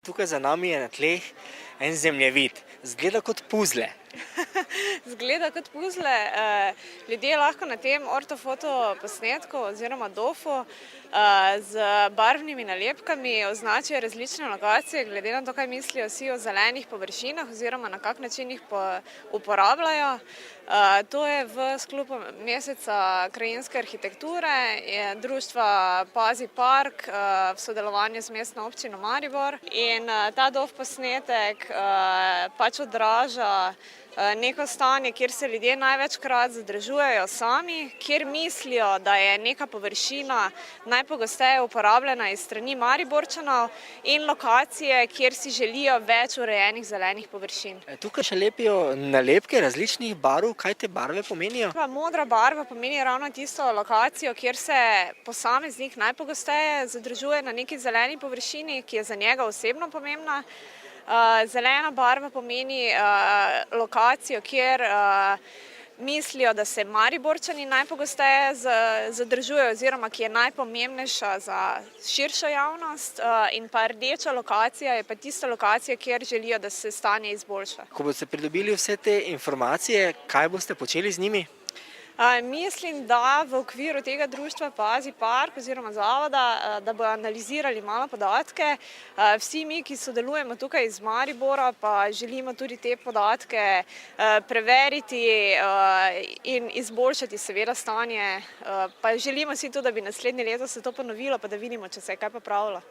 Tukaj za nami je na tleh en zemljevid, zgleda kot puzle. Zgleda kot puzle. Ljudje lahko na tem ortofoto posnetku oziroma DOF-u z barvnimi nalepkami označijo različne lokacije, glede na to, kaj mislijo vsi o zelenih površinah oziroma na kak način jih uporabljajo. To je v sklopu meseca krajinske arhitekture društva Pazi park v sodelovanju z Mestno občino Maribor. In ta DOF posnetek pač odraža neko stanje, kjer se ljudje največkrat zadržujejo sami, kjer mislijo, da je neka površina najpogosteje uporabljena iz strani Mariborčanov, in lokacije, kjer si želijo več urejenih zelenih površin. Tukaj še lepijo nalepke različnih barv, kaj te barve pomenijo? Modra barva pomeni ravno tisto lokacijo, kjer se posameznik najpogosteje zadržuje na neki zeleni površini, ki je za njega osebno pomembna. Zelena barva pomeni lokacijo, kjer mislijo, da se Mariborčani najpogosteje zadržujejo oziroma ki je najpomembnejša za širšo javnost, in pa rdeča lokacija je pa tista lokacija, kjer želijo, da se stanje izboljša. Ko boste pridobili vse te informacije, kaj boste počeli z njimi? Mislim, da v okviru tega društva Pazi park oziroma zavoda, da bodo analizirali malo podatke. Vsi mi, ki sodelujemo tukaj iz Maribora, pa želimo tudi te podatke preveriti in izboljšati seveda stanje. Pa želimo si tudi, da bi naslednje leto se to ponovilo, pa da vidimo, če se je kaj popravilo.